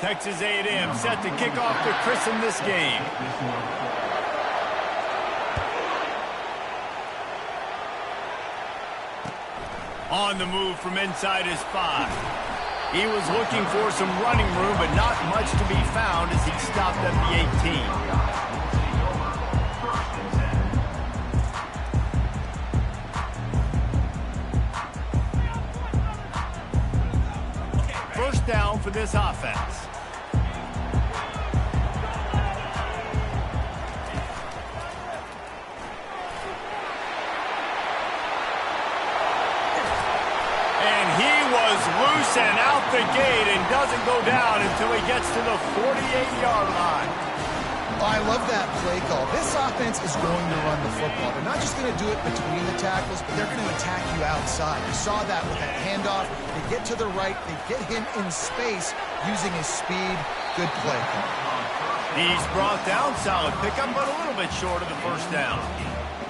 Texas A&M set to kick off to christen this game. On the move from inside his 5. He was looking for some running room, but not much to be found as he stopped at the 18. First down for this offense. Loose and out the gate and doesn't go down until he gets to the 48-yard line. Oh, I love that play call. This offense is going to run the football. They're not just going to do it between the tackles, but they're going to attack you outside. You saw that with that handoff. They get to the right. They get him in space using his speed. Good play call. He's brought down. Solid pickup, but a little bit short of the first down.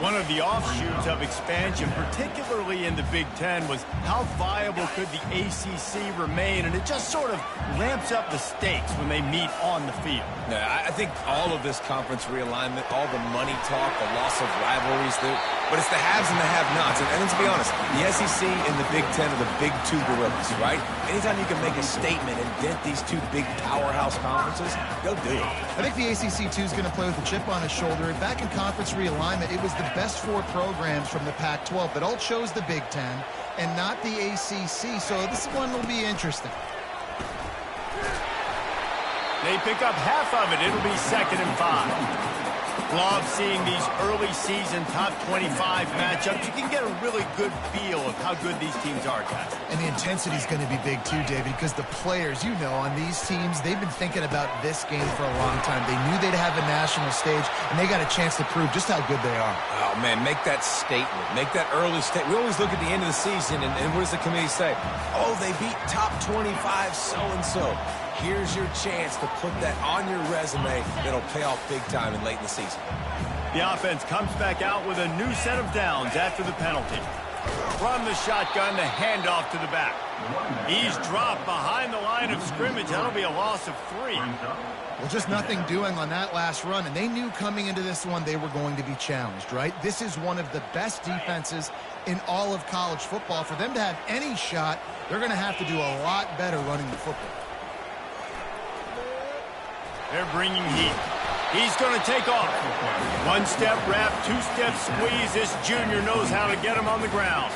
One of the offshoots of expansion, particularly in the Big Ten, was how viable could the ACC remain, and it just sort of ramps up the stakes when they meet on the field. Yeah, I think all of this conference realignment, all the money talk, the loss of rivalries, but it's the haves and the have-nots. And let's be honest, the SEC and the Big Ten are the big two gorillas, right? Anytime you can make a statement and dent these two big powerhouse conferences, go do it. I think the ACC, too, is going to play with a chip on his shoulder. And back in conference realignment, it was the best 4 programs from the Pac-12 that all chose the Big Ten and not the ACC. So this one will be interesting. They pick up half of it. It'll be 2nd and 5. Love seeing these early season top 25 matchups. You can get a really good feel of how good these teams are, guys. And the intensity is going to be big too, David, because the players, you know, on these teams, they've been thinking about this game for a long time. They knew they'd have a national stage, and they got a chance to prove just how good they are. Oh, man, make that statement. Make that early statement. We always look at the end of the season, and what does the committee say? Oh, they beat top 25 so-and-so. Here's your chance to put that on your resume that'll pay off big time and late in the season. The offense comes back out with a new set of downs after the penalty. From the shotgun, the handoff to the back. He's dropped behind the line of scrimmage. That'll be a loss of 3. Well, just nothing doing on that last run, and they knew coming into this one they were going to be challenged, right? This is one of the best defenses in all of college football. For them to have any shot, they're going to have to do a lot better running the football. They're bringing heat. He's going to take off. 1-step wrap, 2-step squeeze. This junior knows how to get him on the ground.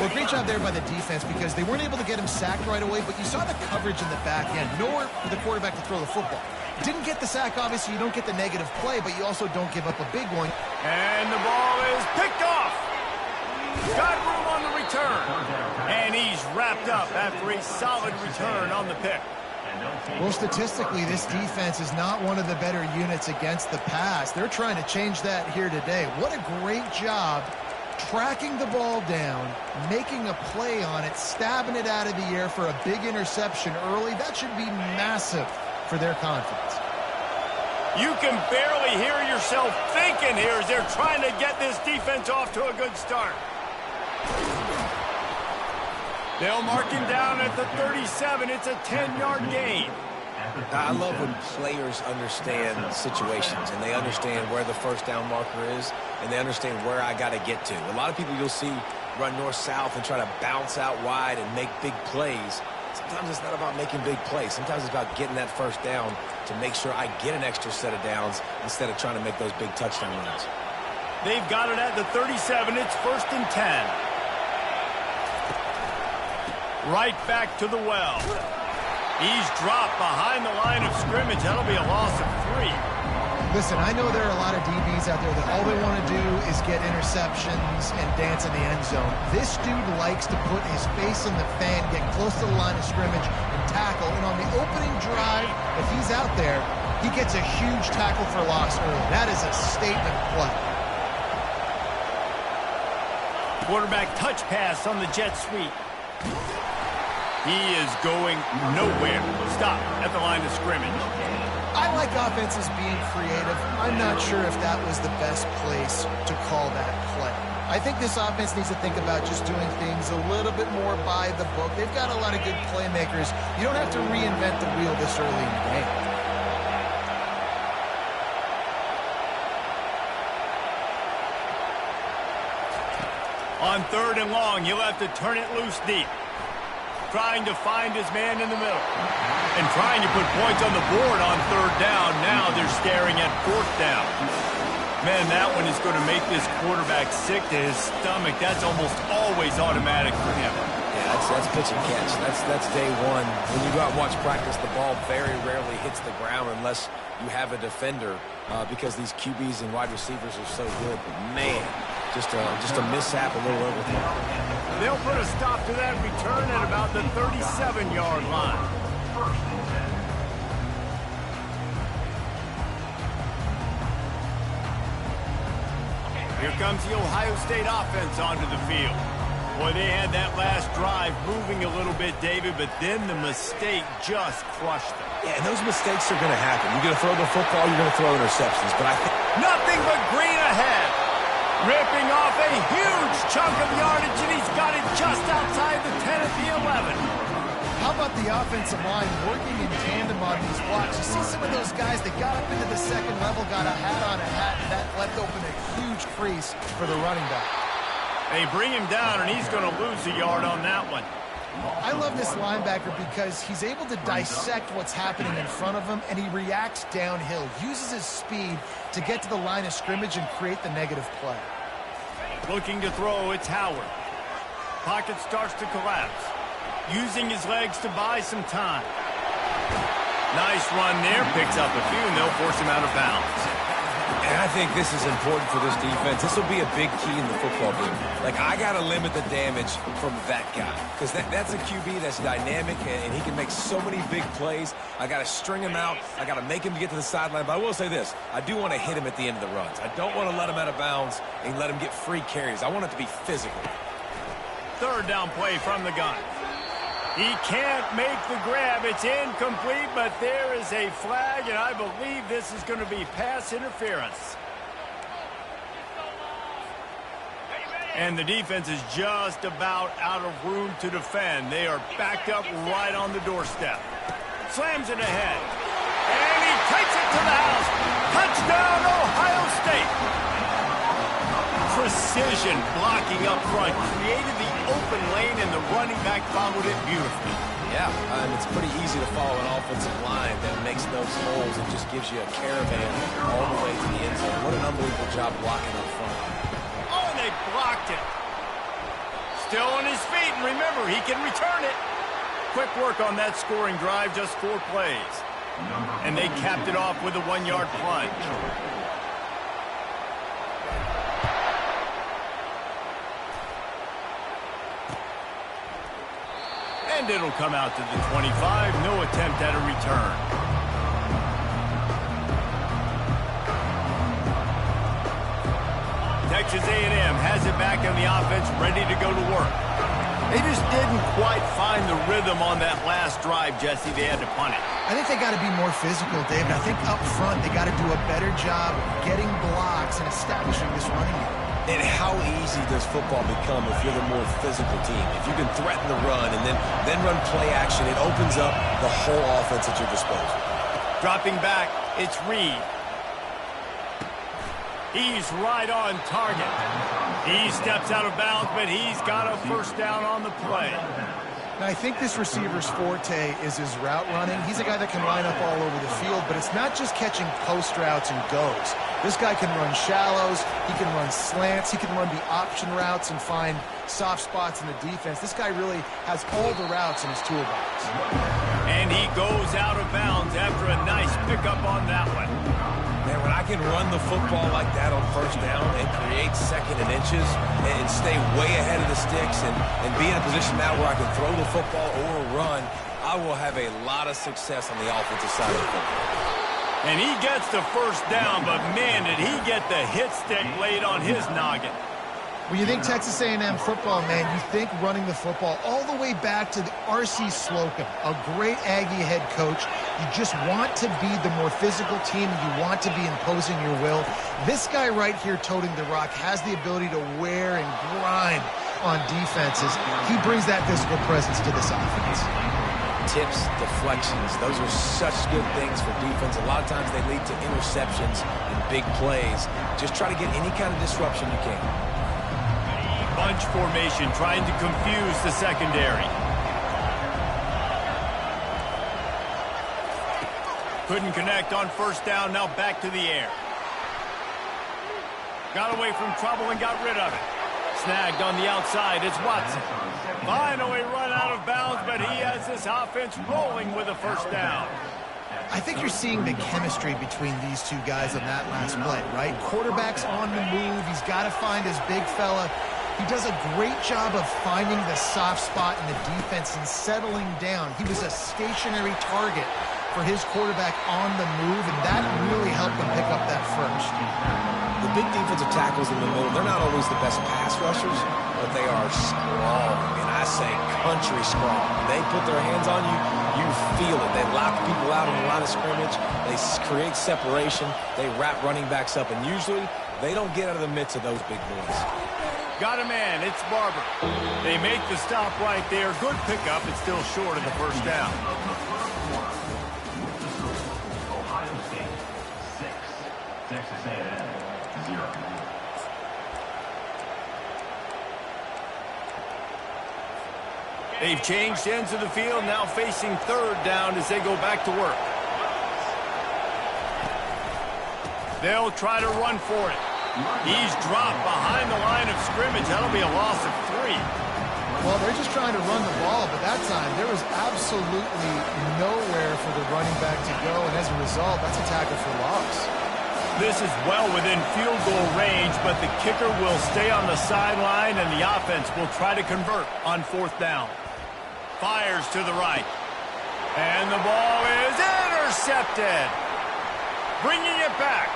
Well, great job there by the defense because they weren't able to get him sacked right away, but you saw the coverage in the back end. Nowhere for the quarterback to throw the football. Didn't get the sack, obviously. You don't get the negative play, but you also don't give up a big one. And the ball is picked off. Got room on the return. And he's wrapped up after a solid return on the pick. Well, statistically, this defense is not one of the better units against the pass. They're trying to change that here today. What a great job tracking the ball down, making a play on it, stabbing it out of the air for a big interception early. That should be massive for their confidence. You can barely hear yourself thinking here as they're trying to get this defense off to a good start. They'll mark him down at the 37. It's a 10-yard gain. I love when players understand situations and they understand where the first down marker is and they understand where I got to get to. A lot of people you'll see run north-south and try to bounce out wide and make big plays. Sometimes it's not about making big plays. Sometimes it's about getting that first down to make sure I get an extra set of downs instead of trying to make those big touchdown runs. They've got it at the 37. It's 1st and 10. Right back to the well. He's dropped behind the line of scrimmage. That'll be a loss of 3. Listen, I know there are a lot of DBs out there that all they want to do is get interceptions and dance in the end zone. This dude likes to put his face in the fan, get close to the line of scrimmage, and tackle. And on the opening drive, if he's out there, he gets a huge tackle for loss early. That is a statement play. Quarterback touch pass on the jet sweep. He is going nowhere. Stop at the line of scrimmage. I like offenses being creative. I'm not sure if that was the best place to call that play. I think this offense needs to think about just doing things a little bit more by the book. They've got a lot of good playmakers. You don't have to reinvent the wheel this early in the game. On 3rd and long, he'll have to turn it loose deep. Trying to find his man in the middle. And trying to put points on the board on 3rd down. Now they're staring at 4th down. Man, that one is going to make this quarterback sick to his stomach. That's almost always automatic for him. Yeah, that's pitch and catch. That's day one. When you go out and watch practice, the ball very rarely hits the ground unless you have a defender because these QBs and wide receivers are so good. But man, just a mishap, a little overthrow. They'll put a stop to that return at about the 37-yard line. Here comes the Ohio State offense onto the field. Boy, they had that last drive moving a little bit, David, but then the mistake just crushed them. Yeah, and those mistakes are going to happen. You're going to throw the football, you're going to throw interceptions. But I think nothing but green ahead. Ripping off a huge chunk of yardage, and he's got it just outside the 10 at the 11. How about the offensive line working in tandem on these blocks? You see some of those guys that got up into the second level, got a hat on a hat, and that left open a huge crease for the running back. They bring him down, and he's going to lose a yard on that one. I love this linebacker because he's able to dissect what's happening in front of him, and he reacts downhill, uses his speed to get to the line of scrimmage and create the negative play. Looking to throw, it's Howard. Pocket starts to collapse. Using his legs to buy some time. Nice run there, picks up a few, and they'll force him out of bounds. And I think this is important for this defense. This will be a big key in the football game. Like, I got to limit the damage from that guy. Because that's a QB that's dynamic, and he can make so many big plays. I got to string him out. I got to make him get to the sideline. But I will say this. I do want to hit him at the end of the runs. I don't want to let him out of bounds and let him get free carries. I want it to be physical. 3rd down play from the gun. He can't make the grab. It's incomplete, but there is a flag, and I believe this is going to be pass interference. And the defense is just about out of room to defend. They are backed up right on the doorstep. Slams it ahead. And he takes it to the house. Touchdown, Ohio State. Precision blocking up front created the open lane, and the running back followed it beautifully. Yeah, and it's pretty easy to follow an offensive line that makes those holes and just gives you a caravan all the way to the end zone. What an unbelievable job blocking up front. Oh, and they blocked it. Still on his feet, and remember, he can return it. Quick work on that scoring drive, just 4 plays. And they capped it off with a 1-yard plunge. And it'll come out to the 25. No attempt at a return. Texas A&M has it back on the offense, ready to go to work. They just didn't quite find the rhythm on that last drive, Jesse. They had to punt it. I think they got to be more physical, David. I think up front they got to do a better job getting blocks and establishing this running game. And how easy does football become if you're the more physical team? If you can threaten the run and then run play action, it opens up the whole offense at your disposal. Dropping back, it's Reed. He's right on target. He steps out of bounds, but he's got a 1st down on the play. Now, I think this receiver's forte is his route running. He's a guy that can line up all over the field, but it's not just catching post routes and goes. This guy can run shallows, he can run slants, he can run the option routes and find soft spots in the defense. This guy really has all the routes in his toolbox. And he goes out of bounds after a nice pickup on that one. Man, when I can run the football like that on 1st down and create 2nd and inches and stay way ahead of the sticks and be in a position now where I can throw the football or run, I will have a lot of success on the offensive side of the football. And he gets the 1st down, but man, did he get the hit stick laid on his noggin. When you think Texas A&M football, man, you think running the football all the way back to the R.C. Slocum, a great Aggie head coach. You just want to be the more physical team. You want to be imposing your will. This guy right here toting the rock has the ability to wear and grind on defenses. He brings that physical presence to this offense. Tips, deflections, those are such good things for defense. A lot of times they lead to interceptions and big plays. Just try to get any kind of disruption you can. Bunch formation, trying to confuse the secondary. Couldn't connect on first down, now back to the air. Got away from trouble and got rid of it. Snagged on the outside, it's Watson. Finally run out of bounds, but he has this offense rolling with a first down. I think you're seeing the chemistry between these two guys on that last play, right? Quarterback's on the move. He's got to find his big fella. He does a great job of finding the soft spot in the defense and settling down. He was a stationary target for his quarterback on the move, and that really helped him pick up that first. The big defensive tackles in the middle, they're not always the best pass rushers, but they are strong, and I say country strong. They put their hands on you, you feel it. They lock people out on the line of scrimmage. They create separation. They wrap running backs up, and usually they don't get out of the midst of those big boys. Got a man, it's Barber. They make the stop right there. Good pickup, it's still short of the first down. Texas A&M, 0. They've changed ends of the field, now facing third down as they go back to work. They'll try to run for it. He's dropped behind the line of scrimmage. That'll be a loss of 3. Well, they're just trying to run the ball, but that time there was absolutely nowhere for the running back to go, and as a result, that's a tackle for loss. This is well within field goal range, but the kicker will stay on the sideline, and the offense will try to convert on fourth down. Fires to the right. And the ball is intercepted. Bringing it back.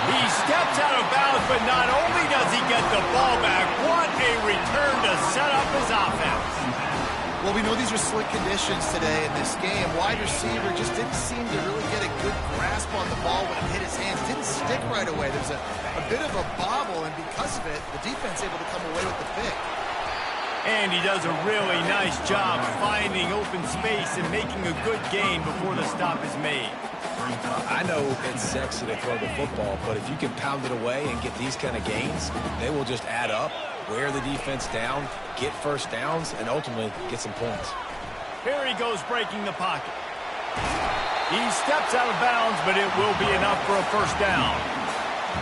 He steps out of bounds, but not only does he get the ball back, what a return to set up his offense. Well, we know these are slick conditions today in this game. Wide receiver just didn't seem to really get a good grasp on the ball when it hit his hands. Didn't stick right away. There's a bit of a bobble, and because of it, the defense able to come away with the pick. And he does a really nice job finding open space and making a good gain before the stop is made. I know it's sexy to throw the football, but if you can pound it away and get these kind of gains, they will just add up, wear the defense down, get first downs, and ultimately get some points. Here he goes breaking the pocket. He steps out of bounds, but it will be enough for a first down.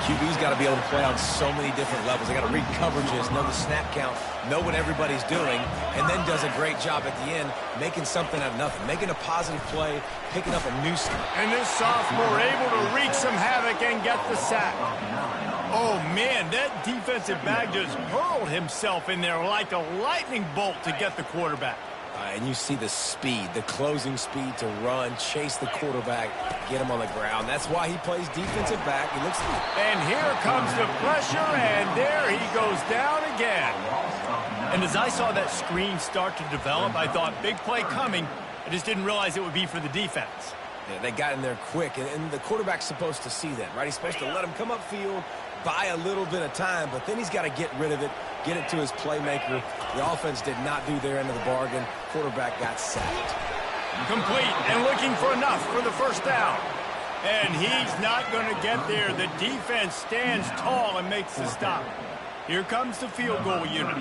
QB's got to be able to play on so many different levels. They got to read coverages, know the snap count, know what everybody's doing, and then does a great job at the end making something out of nothing, making a positive play, picking up a new snap. And this sophomore able to wreak some havoc and get the sack. Oh, man, that defensive back just hurled himself in there like a lightning bolt to get the quarterback. And you see the speed, the closing speed to run, chase the quarterback, get him on the ground. That's why he plays defensive back. He looks. And here comes the pressure, and there he goes down again. And as I saw that screen start to develop, I thought, big play coming. I just didn't realize it would be for the defense. Yeah, they got in there quick, and the quarterback's supposed to see that, right? He's supposed to let him come upfield, buy a little bit of time, but then he's got to get rid of it, get it to his playmaker. The offense did not do their end of the bargain. Quarterback got sacked. Complete and looking for enough for the first down. And he's not going to get there. The defense stands tall and makes the stop. Here comes the field goal unit.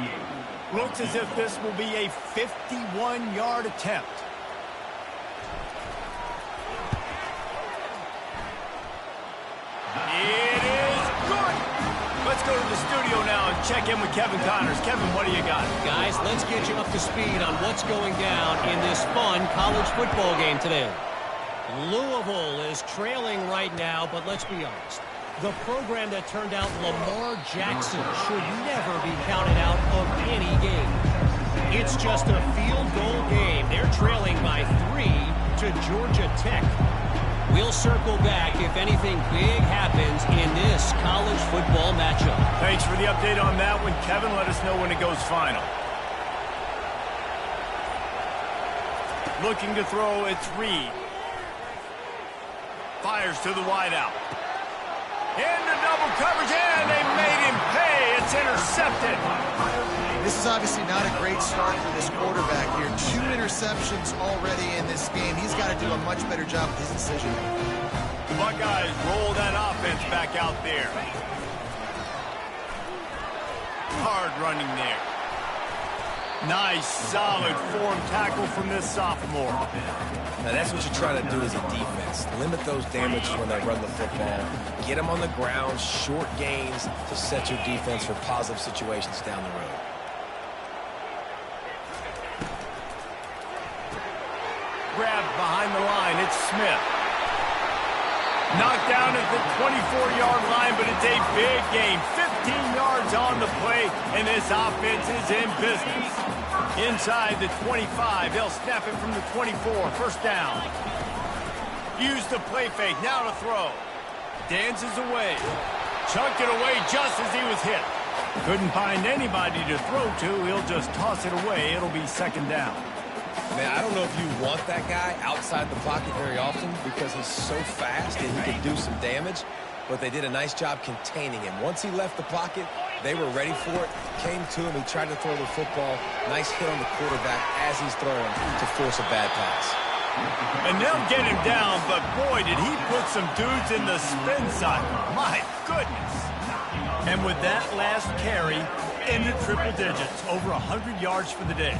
Looks as if this will be a 51-yard attempt. It is good. Let's go to the studio now and check in with Kevin Connors. Kevin, what do you got? Guys, let's get you up to speed on what's going down in this fun college football game today. Louisville is trailing right now, but let's be honest. The program that turned out Lamar Jackson should never be counted out of any game. It's just a field goal game. They're trailing by 3 to Georgia Tech. We'll circle back if anything big happens in this college football matchup. Thanks for the update on that one, Kevin. Let us know when it goes final. Looking to throw, it's Reed. Fires to the wideout. Into double coverage, and they made him pay. It's intercepted. This is obviously not a great start for this quarterback here. 2 interceptions already in this game. He's got to do a much better job with his decision. The Buckeyes roll that offense back out there. Hard running there. Nice, solid form tackle from this sophomore. Now that's what you try to do as a defense. Limit those damages when they run the football. Get them on the ground, short gains to set your defense for positive situations down the road. Grabbed behind the line, it's Smith. Knocked down at the 24-yard line, but it's a big gain. 15 yards on the play, and this offense is in business. Inside the 25, they'll snap it from the 24. First down. Use the play fake, now to throw. Dances away. Chucked it away just as he was hit. Couldn't find anybody to throw to. He'll just toss it away. It'll be second down. Man, I don't know if you want that guy outside the pocket very often because he's so fast and he can do some damage, but they did a nice job containing him. Once he left the pocket, they were ready for it, came to him, he tried to throw the football. Nice hit on the quarterback as he's throwing to force a bad pass. And they'll get him down, but boy, did he put some dudes in the spin cycle. My goodness. And with that last carry, into triple digits, over 100 yards for the day.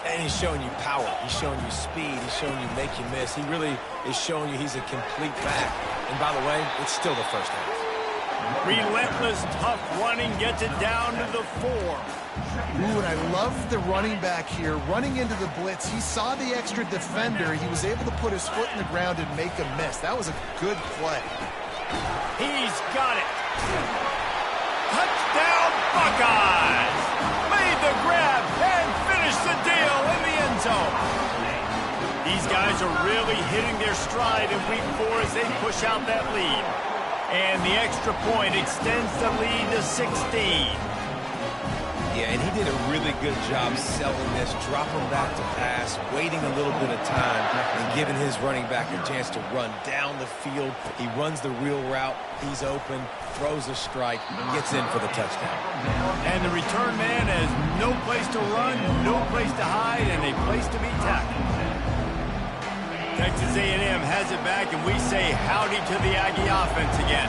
And he's showing you power. He's showing you speed. He's showing you make you miss. He really is showing you he's a complete back. And by the way, it's still the first half. Relentless, tough running gets it down to the 4. Ooh, and I love the running back here. Running into the blitz, he saw the extra defender. He was able to put his foot in the ground and make a miss. That was a good play. He's got it. Touchdown, Buckeyes! Made the grab and finished the deal in the end zone. These guys are really hitting their stride in week 4 as they push out that lead. And the extra point extends the lead to 16. Yeah, and he did a really good job selling this, dropping back to pass, waiting a little bit of time, and giving his running back a chance to run down the field. He runs the real route. He's open, throws a strike, gets in for the touchdown. And the return man has no place to run, no place to hide, and a place to be tackled. Texas A&M has it back, and we say howdy to the Aggie offense again.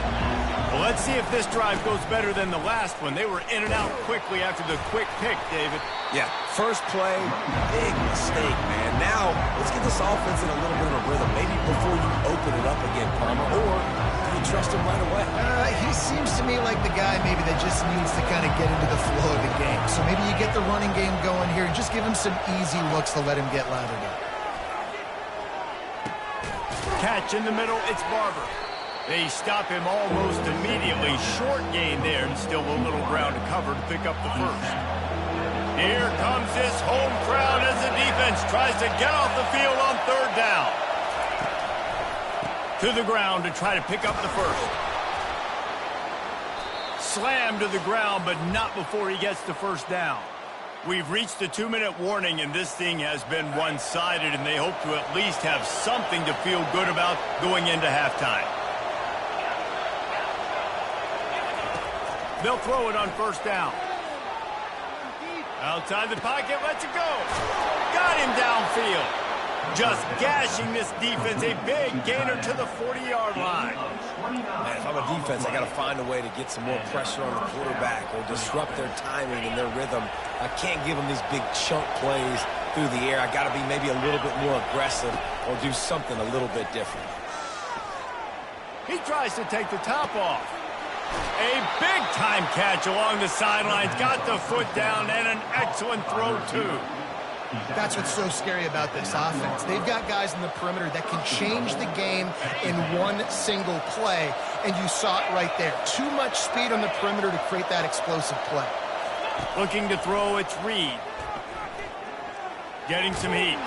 Well, let's see if this drive goes better than the last one. They were in and out quickly after the quick pick, David. Yeah, first play, big mistake, man. Now, let's get this offense in a little bit of a rhythm. Maybe before you open it up again, Palmer, or do you trust him right away? He seems to me like the guy maybe that just needs to kind of get into the flow of the game. So maybe you get the running game going here and just give him some easy looks to let him get lathered up. Catch in the middle, it's Barber. They stop him almost immediately. Short gain there, and still a little ground to cover to pick up the first. Here comes this home crowd as the defense tries to get off the field on third down. To the ground to try to pick up the first. Slam to the ground, but not before he gets the first down. We've reached the 2-minute warning, and this thing has been one-sided, and they hope to at least have something to feel good about going into halftime. They'll throw it on first down. Outside the pocket, lets it go. Got him downfield. Just gashing this defense, a big gainer to the 40-yard line. Man, if I'm a defense, I got to find a way to get some more pressure on the quarterback or disrupt their timing and their rhythm. I can't give them these big chunk plays through the air. I got to be maybe a little bit more aggressive or do something a little bit different. He tries to take the top off. A big-time catch along the sidelines. Got the foot down and an excellent throw, too. That's what's so scary about this offense. They've got guys in the perimeter that can change the game in one single play, and you saw it right there. Too much speed on the perimeter to create that explosive play. Looking to throw, it's Reed. Getting some heat.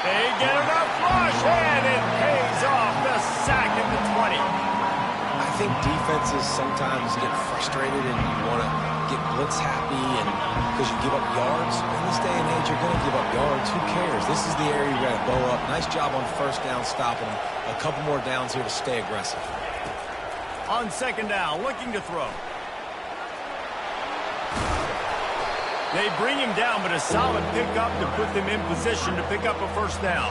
They get enough rush, and it pays off. The sack at the 20. I think defenses sometimes get frustrated and you want to get blitz happy and because you give up yards. In this day and age, you're going to give up yards. Who cares? This is the area you got to bow up. Nice job on first down stopping them. A couple more downs here to stay aggressive. On second down, looking to throw. They bring him down, but a solid pickup to put them in position to pick up a first down.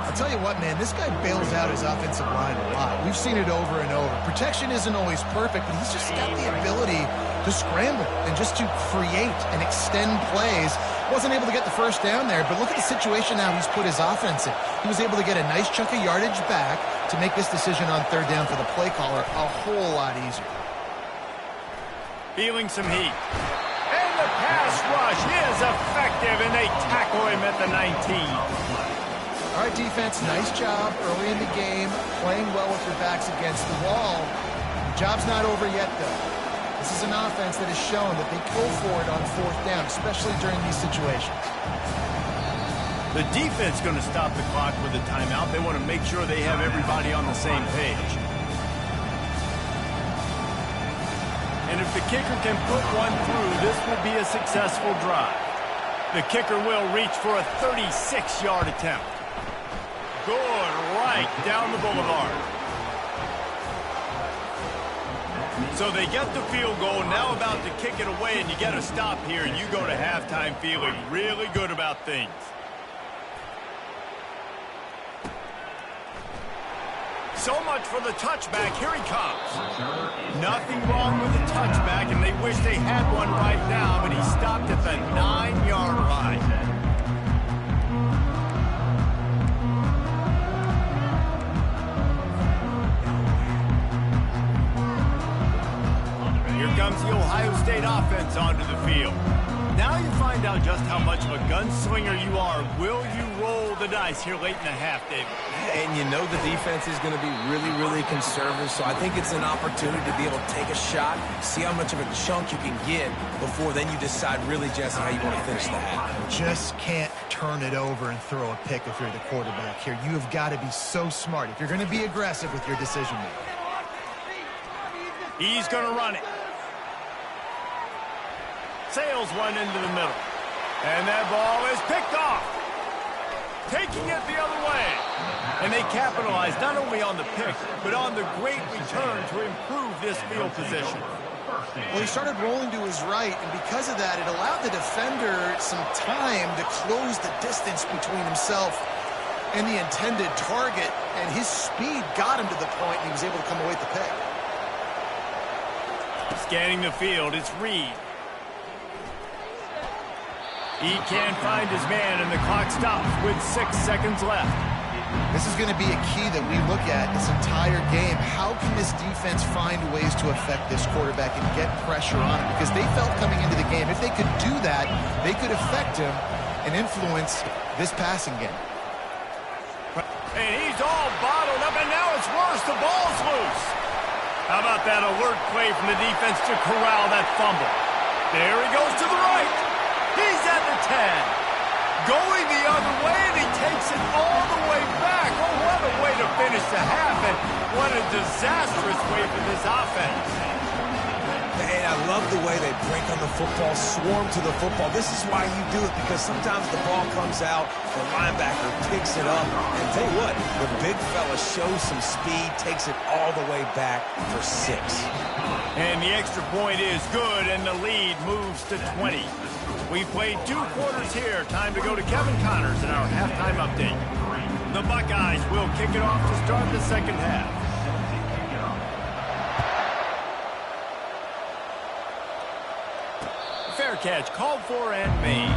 I'll tell you what, man, this guy bails out his offensive line a lot. We've seen it over and over. Protection isn't always perfect, but he's just got the ability to scramble and just to create and extend plays. Wasn't able to get the first down there, but look at the situation now he's put his offense in. He was able to get a nice chunk of yardage back to make this decision on third down for the play caller a whole lot easier. Feeling some heat. And the pass rush is effective, and they tackle him at the 19. All right, defense, nice job early in the game, playing well with your backs against the wall. The job's not over yet, though. This is an offense that has shown that they go for it on fourth down, especially during these situations. The defense going to stop the clock with a timeout. They want to make sure they have everybody on the same page. And if the kicker can put one through, this will be a successful drive. The kicker will reach for a 36-yard attempt. Good, right down the boulevard. So they get the field goal, now about to kick it away, and you get a stop here, and you go to halftime feeling really good about things. So much for the touchback. Here he comes. Nothing wrong with the touchback, and they wish they had one right now, but he stopped at the 9-yard line. Here comes the Ohio State offense onto the field. Now you find out just how much of a gunslinger you are. Will you roll the dice here late in the half, David? And you know the defense is going to be really, really conservative, so I think it's an opportunity to be able to take a shot, see how much of a chunk you can get before then you decide really, Jesse, how you want to finish the half. Just can't turn it over and throw a pick if you're the quarterback here. You have got to be so smart if you're going to be aggressive with your decision-making. He's going to run it. Sails one into the middle. And that ball is picked off. Taking it the other way. And they capitalize not only on the pick, but on the great return to improve this field position. Well, he started rolling to his right, and because of that, it allowed the defender some time to close the distance between himself and the intended target, and his speed got him to the point, and he was able to come away with the pick. Scanning the field, it's Reed. He can't find his man, and the clock stops with 6 seconds left. This is going to be a key that we look at this entire game. How can this defense find ways to affect this quarterback and get pressure on him? Because they felt coming into the game, if they could do that, they could affect him and influence this passing game. And he's all bottled up, and now it's worse. The ball's loose. How about that alert play from the defense to corral that fumble? There he goes to the right. He's at the 10. Going the other way, and he takes it all the way back. Oh, what a way to finish the half, and what a disastrous way for this offense. And I love the way they break on the football, swarm to the football. This is why you do it, because sometimes the ball comes out, the linebacker picks it up, and tell you what, the big fella shows some speed, takes it all the way back for 6. And the extra point is good, and the lead moves to 20. We played 2 quarters here. Time to go to Kevin Connors in our halftime update. The Buckeyes will kick it off to start the second half. Fair catch called for and made.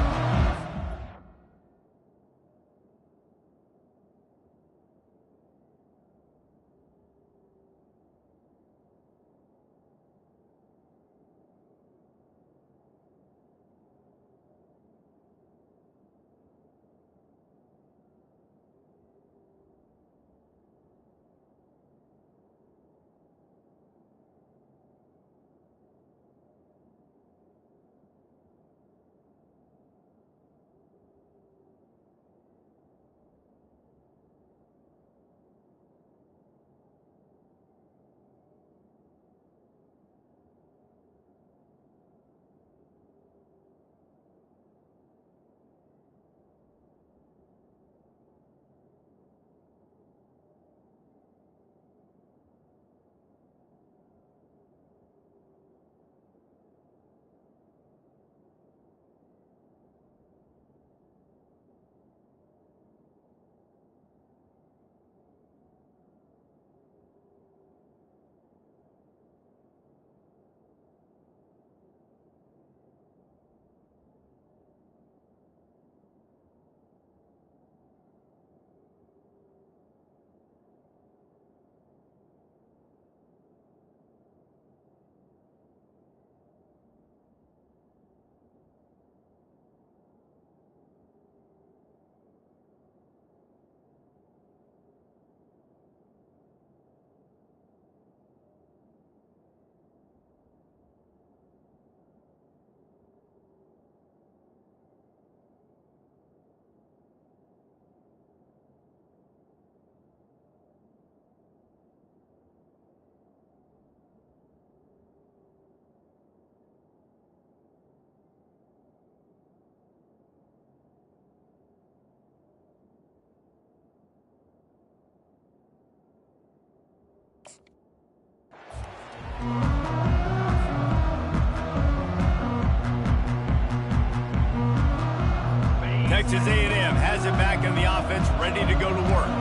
Texas A&M has it back in the offense, ready to go to work.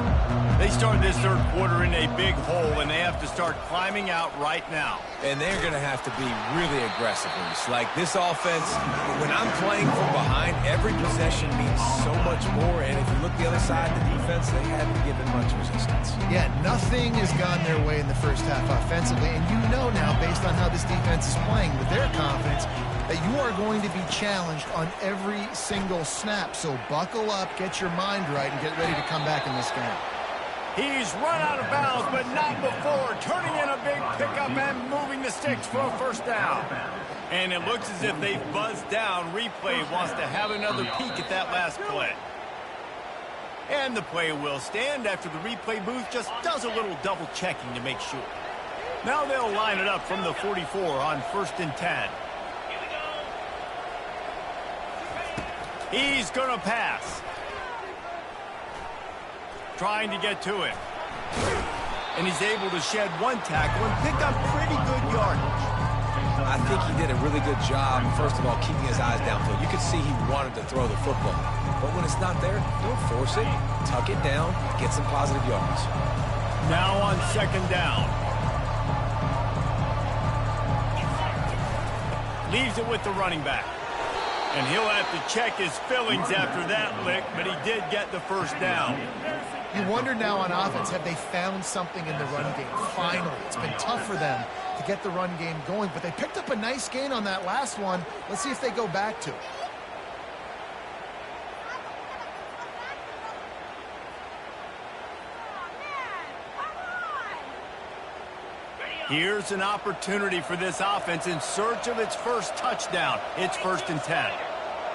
They start this third quarter in a big hole, and they have to start climbing out right now. And they're going to have to be really aggressive. Like this offense, when I'm playing from behind, every possession means so much more. And if you look the other side, the defense, they haven't given much resistance. Yeah, nothing has gone their way in the first half offensively. And you know now, based on how this defense is playing with their confidence, that you are going to be challenged on every single snap. So buckle up, get your mind right, and get ready to come back in this game. He's run out of bounds, but not before. Turning in a big pickup and moving the sticks for a first down. And it looks as if they've buzzed down. Replay wants to have another peek at that last play. And the play will stand after the replay booth just does a little double checking to make sure. Now they'll line it up from the 44 on 1st and 10. He's going to pass. Trying to get to it. And he's able to shed one tackle and pick up pretty good yardage. I think he did a really good job, first of all, keeping his eyes downfield. You could see he wanted to throw the football. But when it's not there, don't force it. Tuck it down, get some positive yards. Now on 2nd down. Leaves it with the running back. And he'll have to check his fillings after that lick, but he did get the first down. You wonder now on offense, have they found something in the run game? Finally, it's been tough for them to get the run game going, but they picked up a nice gain on that last one. Let's see if they go back to it. Here's an opportunity for this offense in search of its first touchdown. It's 1st and 10.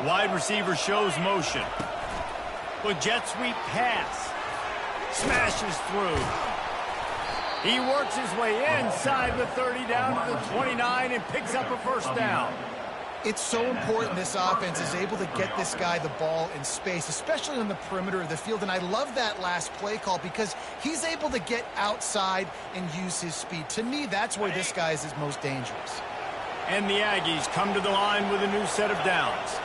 Wide receiver shows motion. With jet sweep pass. Smashes through. He works his way inside the 30 down to the 29 and picks up a first down. It's so important this offense is able to get this guy the ball in space, especially on the perimeter of the field. And I love that last play call because he's able to get outside and use his speed. To me, that's where this guy is his most dangerous. And the Aggies come to the line with a new set of downs.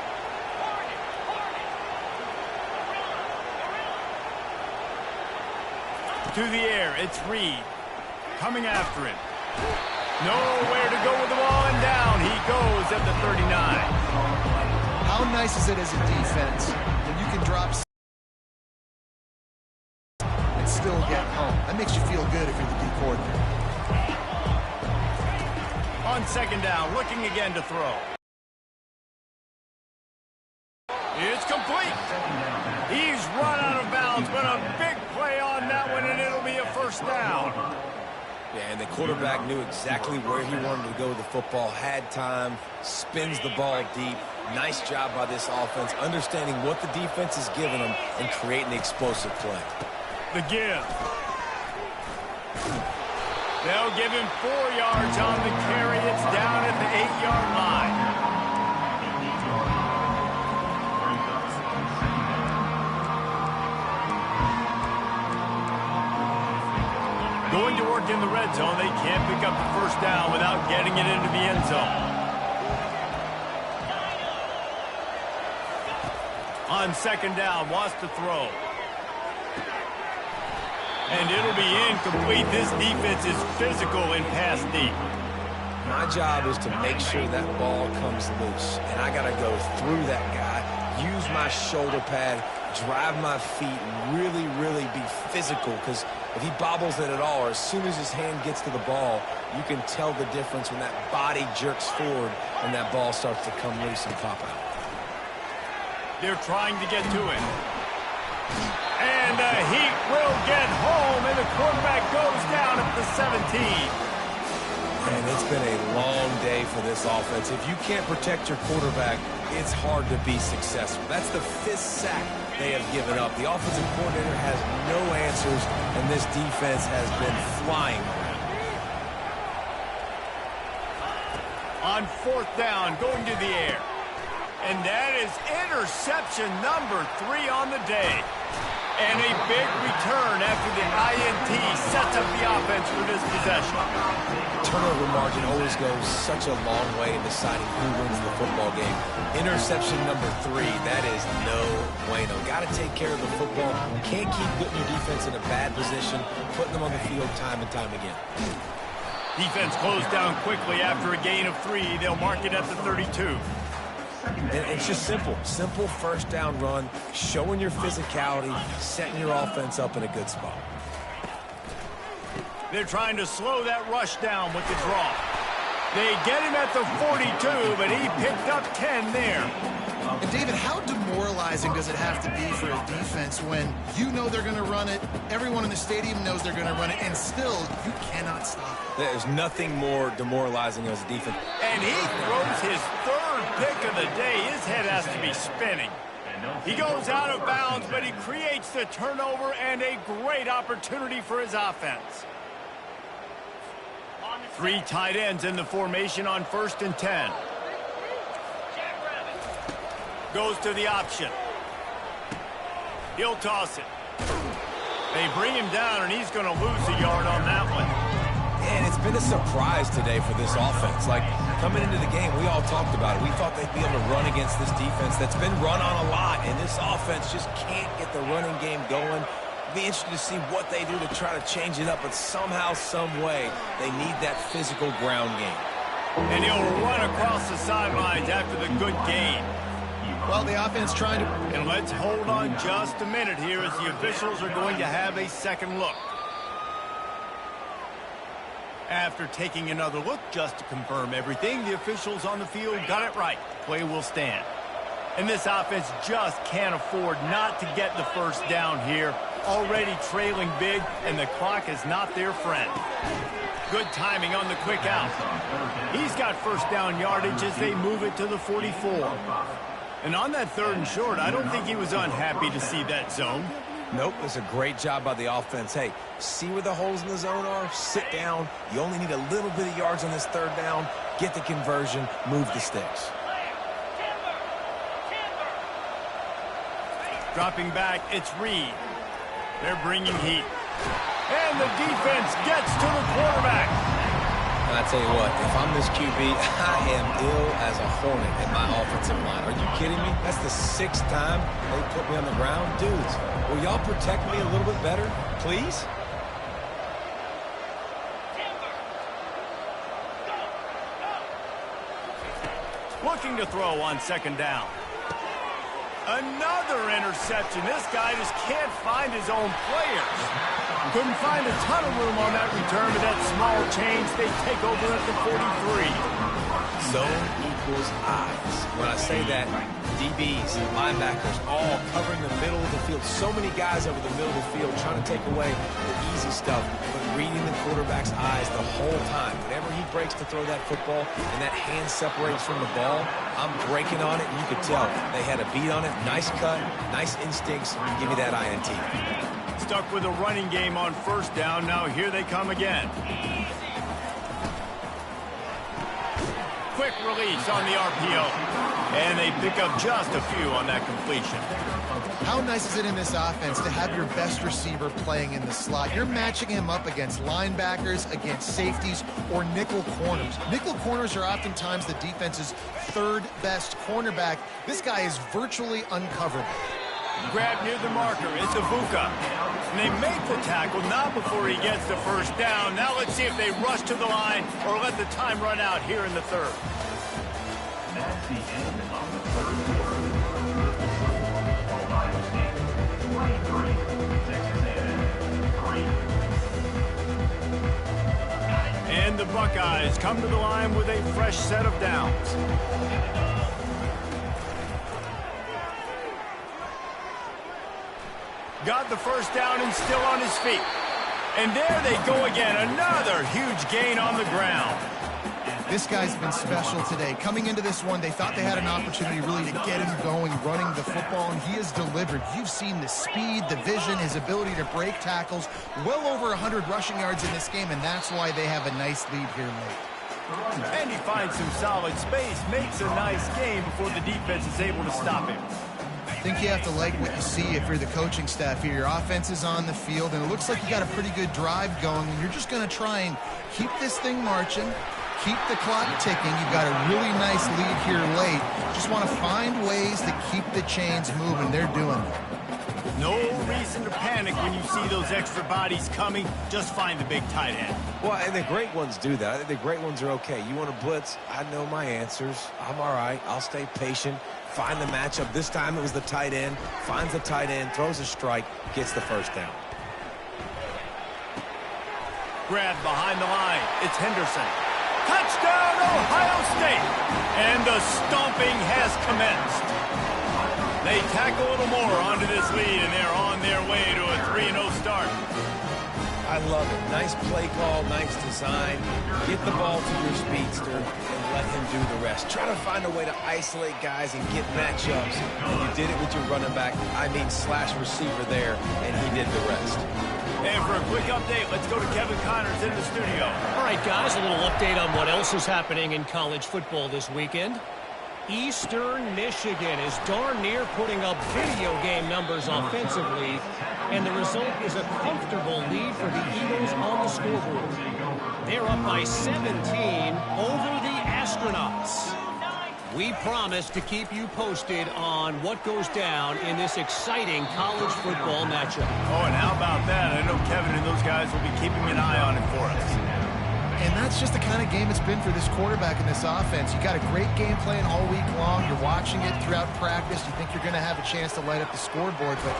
To the air, it's Reed. Coming after him. Nowhere to go with the ball, and down he goes at the 39. How nice is it as a defense when you can drop and still get home? That makes you feel good if you're the D coordinator. On 2nd down, looking again to throw. It's complete. He's run out of bounds, but a big play on that one, and it'll be a first down. Yeah, and the quarterback knew exactly where he wanted to go with the football, had time, spins the ball deep. Nice job by this offense, understanding what the defense is giving them and creating the explosive play. The give. They'll give him 4 yards on the carry. It's down at the 8-yard line. Going to work in the red zone. They can't pick up the first down without getting it into the end zone. On 2nd down, wants to throw. And it'll be incomplete. This defense is physical and pass deep. My job is to make sure that ball comes loose. And I got to go through that guy, use my shoulder pad, drive my feet, and really, really be physical. Because if he bobbles it at all, or as soon as his hand gets to the ball, you can tell the difference when that body jerks forward and that ball starts to come loose and pop out. They're trying to get to it. And the Heat will get home, and the quarterback goes down at the 17. And it's been a long day for this offense. If you can't protect your quarterback, it's hard to be successful. That's the 5th sack they have given up. The offensive coordinator has no answers, and this defense has been flying around. On 4th down, going to the air. And that is interception number 3 on the day. And a big return after the INT sets up the offense for this possession. turnover margin always goes such a long way in deciding who wins the football game. Interception number 3, that is no bueno. Got to take care of the football. Can't keep putting your defense in a bad position, putting them on the field time and time again. Defense closed down quickly after a gain of 3. They'll mark it at the 32. And it's just simple. Simple first down run, showing your physicality, setting your offense up in a good spot. They're trying to slow that rush down with the draw. They get him at the 42, but he picked up 10 there. And David, how demoralizing does it have to be for a defense when you know they're going to run it, everyone in the stadium knows they're going to run it, and still you cannot stop it? There's nothing more demoralizing as a defense. And he throws his 3rd pick of the day. His head has to be spinning. He goes out of bounds, but he creates the turnover and a great opportunity for his offense. 3 tight ends in the formation on 1st and 10. Goes to the option. He'll toss it. They bring him down, and he's going to lose a yard on that one. And it's been a surprise today for this offense. Like, coming into the game, we all talked about it. We thought they'd be able to run against this defense that's been run on a lot, and this offense just can't get the running game going. Be interested to see what they do to try to change it up, but somehow, some way, they need that physical ground game. And he'll run across the sidelines after the good gain. Well, the offense trying to... And let's hold on just a minute here as the officials are going to have a second look. After taking another look just to confirm everything, the officials on the field got it right. Play will stand. And this offense just can't afford not to get the first down here. Already trailing big, and the clock is not their friend. Good timing on the quick out. He's got first down yardage as they move it to the 44. And on that 3rd and short, I don't think he was unhappy to see that zone. Nope, it's a great job by the offense. Hey, see where the holes in the zone are? Sit down. You only need a little bit of yards on this 3rd down. Get the conversion. Move the sticks. Dropping back, it's Reed. They're bringing heat. And the defense gets to the quarterback. And I tell you what, if I'm this QB, I am ill as a hornet in my offensive line. Are you kidding me? That's the 6th time they put me on the ground. Dudes, will y'all protect me a little bit better, please? Looking to throw on 2nd down. Another interception. This guy just can't find his own players. Couldn't find a ton of room on that return, but that small change, they take over at the 43. Zone equals eyes. When I say that, DBs, linebackers, all covering the middle of the field. So many guys over the middle of the field trying to take away the easy stuff, but reading the quarterback's eyes the whole time. Whenever he breaks to throw that football and that hand separates from the ball, I'm breaking on it, and you could tell they had a beat on it. Nice cut, nice instincts. Give me that INT. Stuck with a running game on 1st down. Now here they come again. Quick release on the RPO. And they pick up just a few on that completion. How nice is it in this offense to have your best receiver playing in the slot? You're matching him up against linebackers, against safeties, or nickel corners. Nickel corners are oftentimes the defense's 3rd best cornerback. This guy is virtually uncoverable. Grab near the marker. It's Abuka. And they make the tackle, not before he gets the first down. Now let's see if they rush to the line or let the time run out here in the 3rd. That's the end of the 3rd quarter. Ohio State 23, Texas A&M 3. And the Buckeyes come to the line with a fresh set of downs. Got the first down and still on his feet. And there they go again. Another huge gain on the ground. This guy's been special today. Coming into this one, they thought they had an opportunity really to get him going, running the football, and he has delivered. You've seen the speed, the vision, his ability to break tackles. Well over 100 rushing yards in this game, and that's why they have a nice lead here late. And he finds some solid space, makes a nice game before the defense is able to stop him. I think you have to like what you see if you're the coaching staff here. Your offense is on the field, and it looks like you got a pretty good drive going, and you're just going to try and keep this thing marching, keep the clock ticking. You've got a really nice lead here late. Just want to find ways to keep the chains moving. They're doing it. No reason to panic when you see those extra bodies coming. Just find the big tight end. Well, and the great ones do that. I think the great ones are okay. You want to blitz? I know my answers. I'm all right. I'll stay patient. Find the matchup. This time it was the tight end. Finds the tight end, throws a strike, gets the first down. Grabbed behind the line. It's Henderson. Touchdown, Ohio State! And the stomping has commenced. They tack a little more onto this lead, and they're on their way to a 3-0 start. I love it. Nice play call, nice design. Get the ball to your speedster and let him do the rest. Try to find a way to isolate guys and get matchups. You did it with your running back, slash receiver there, and he did the rest. And for a quick update, let's go to Kevin Connors in the studio. All right, guys, a little update on what else is happening in college football this weekend. Eastern Michigan is darn near putting up video game numbers offensively, and the result is a comfortable lead for the Eagles on the scoreboard. They're up by 17 over the Astronauts. We promise to keep you posted on what goes down in this exciting college football matchup. Oh, and how about that? I know Kevin and those guys will be keeping an eye on it for us. And that's just the kind of game it's been for this quarterback and this offense. You got a great game plan all week long. You're watching it throughout practice. You think you're going to have a chance to light up the scoreboard, but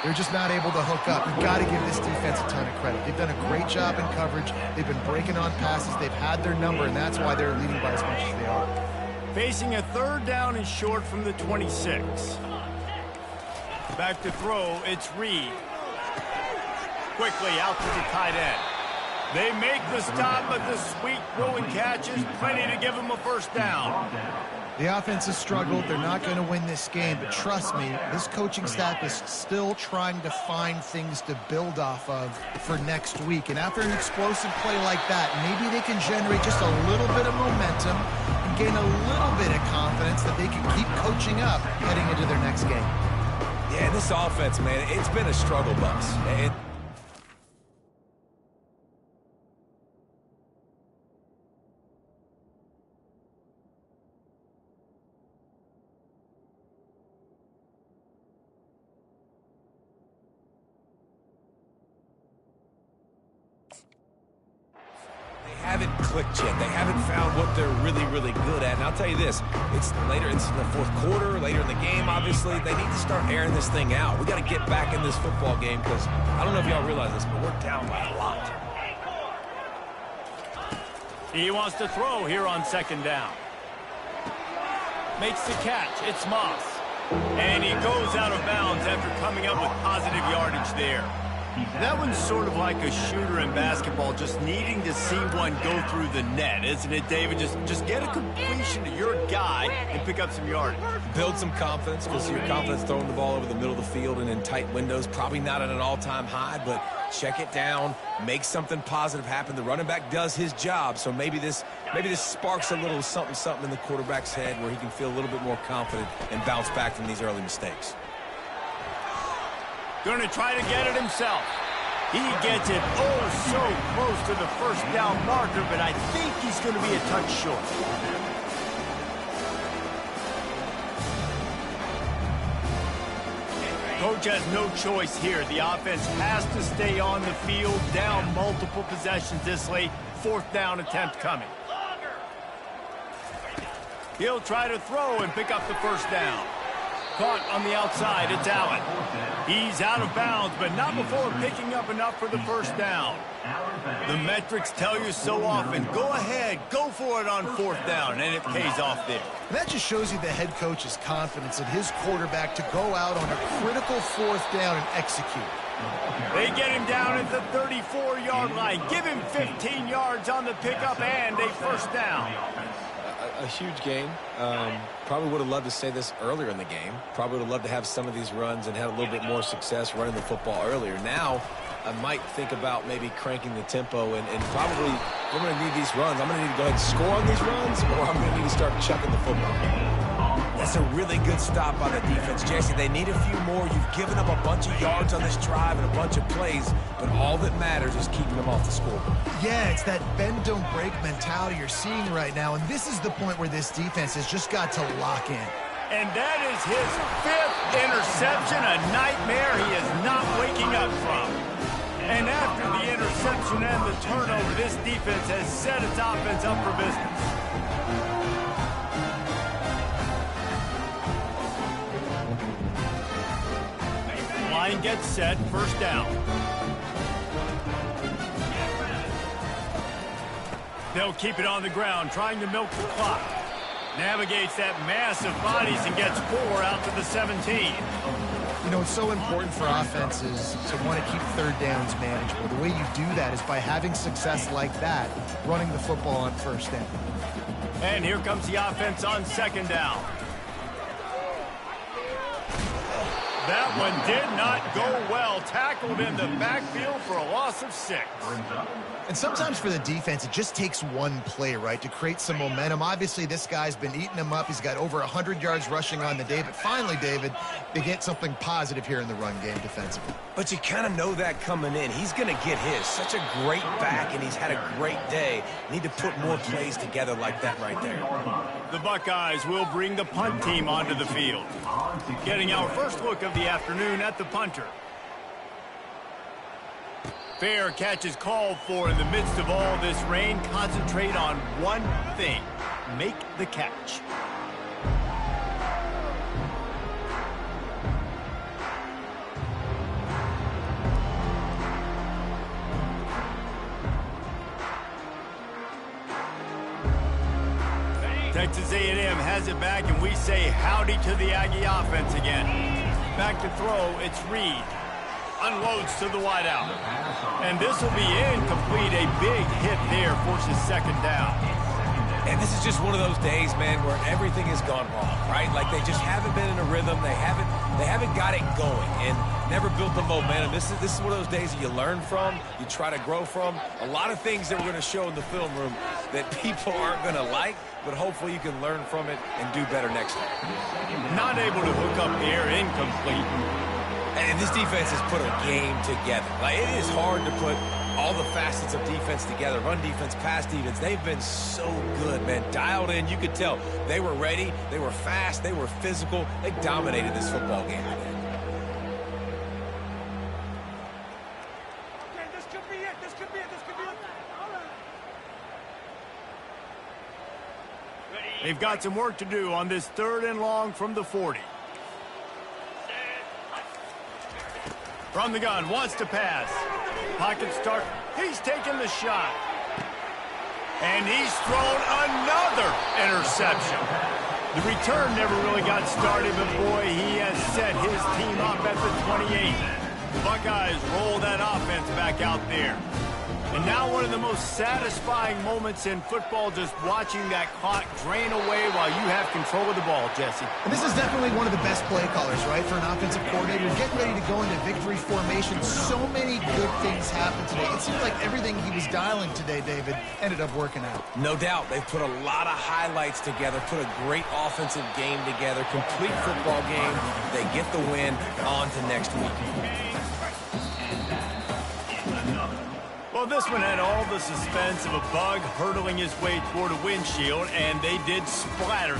they're just not able to hook up. You've got to give this defense a ton of credit. They've done a great job in coverage. They've been breaking on passes. They've had their number, and that's why they're leading by as much as they are. Facing a 3rd down and short from the 26. Back to throw, it's Reed. Quickly out to the tight end. They make the stop, but the sweet throwing catch is plenty to give them a first down. The offense has struggled. They're not going to win this game, but trust me, this coaching staff is still trying to find things to build off of for next week. And after an explosive play like that, maybe they can generate just a little bit of momentum and gain a little bit of confidence that they can keep coaching up heading into their next game. Yeah, this offense, man, it's been a struggle bus. Haven't clicked yet. They haven't found what they're really, really good at. And I'll tell you this, it's in the fourth quarter, later in the game, obviously. They need to start airing this thing out. We got to get back in this football game because I don't know if y'all realize this, but we're down by a lot. He wants to throw here on 2nd down. Makes the catch. It's Moss. And he goes out of bounds after coming up with positive yardage there. That one's sort of like a shooter in basketball, just needing to see one go through the net, isn't it, David? Just get a completion to your guy and pick up some yardage. Build some confidence. We'll see your confidence throwing the ball over the middle of the field and in tight windows. Probably not at an all-time high, but check it down. Make something positive happen. The running back does his job, so maybe this sparks a little something in the quarterback's head where he can feel a little bit more confident and bounce back from these early mistakes. Going to try to get it himself. He gets it so close to the first down marker, but I think he's going to be a touch short. Coach has no choice here. The offense has to stay on the field, down multiple possessions this late. 4th down attempt coming. He'll try to throw and pick up the first down. Caught on the outside, it's Allen. He's out of bounds, but not before picking up enough for the first down. The metrics tell you so often, go ahead, go for it on 4th down, and it pays off there. And that just shows you the head coach's confidence in his quarterback to go out on a critical 4th down and execute. They get him down at the 34-yard line. Give him 15 yards on the pickup and a first down. A huge game. Probably would have loved to say this earlier in the game. Probably would have loved to have some of these runs and had a little bit more success running the football earlier. Now, I might think about maybe cranking the tempo and probably, if I'm going to need these runs, I'm going to need to go ahead and score on these runs, or I'm going to need to start chucking the football. That's a really good stop by the defense, Jesse. They need a few more. You've given up a bunch of yards on this drive and a bunch of plays, but all that matters is keeping them off the scoreboard. Yeah, it's that bend, don't break mentality you're seeing right now, and this is the point where this defense has just got to lock in. And that is his 5th interception, a nightmare he is not waking up from. And after the interception and the turnover, this defense has set its offense up for business. Line gets set, first down. They'll keep it on the ground, trying to milk the clock. Navigates that mass of bodies and gets 4 out to the 17. You know, it's so important for offenses to want to keep third downs manageable. The way you do that is by having success like that, running the football on first down. And here comes the offense on second down. That one did not go well. Tackled in the backfield for a loss of 6. And sometimes for the defense, it just takes one play, right, to create some momentum. Obviously, this guy's been eating them up. He's got over 100 yards rushing on the day. But finally, David, they get something positive here in the run game defensively. But you kind of know that coming in. He's going to get his. Such a great back, and he's had a great day. Need to put more plays together like that right there. The Buckeyes will bring the punt team onto the field. Getting our first look of the afternoon at the punter. Fair catch is called for in the midst of all this rain. Concentrate on one thing. Make the catch. Texas A&M has it back, and we say howdy to the Aggie offense again. Back to throw, it's Reed. Unloads to the wideout. And this will be incomplete. A big hit there forces second down. And this is just one of those days, man, where everything has gone wrong, right? Like they just haven't been in a rhythm. They haven't got it going and never built the momentum. This is one of those days that you learn from, you try to grow from. A lot of things that we're going to show in the film room that people aren't going to like, but hopefully you can learn from it and do better next time. Not able to hook up here, incomplete. And this defense has put a game together. Like, it is hard to put all the facets of defense together. Run defense, pass defense. They've been so good, man. Dialed in. You could tell they were ready. They were fast. They were physical. They dominated this football game today. Okay, this could be it. This could be it. This could be it. All right. They've got some work to do on this 3rd and long from the 40. From the gun, wants to pass. Pocket start. He's taking the shot. And he's thrown another interception. The return never really got started, but boy, he has set his team up at the 28. The Buckeyes roll that offense back out there. And now one of the most satisfying moments in football, just watching that clock drain away while you have control of the ball, Jesse. And this is definitely one of the best play callers, right, for an offensive coordinator. Getting ready to go into victory formation. So many good things happened today. It seems like everything he was dialing today, David, ended up working out. No doubt. They've put a lot of highlights together, put a great offensive game together, complete football game. They get the win. On to next week. Well, this one had all the suspense of a bug hurtling his way toward a windshield, and they did splatter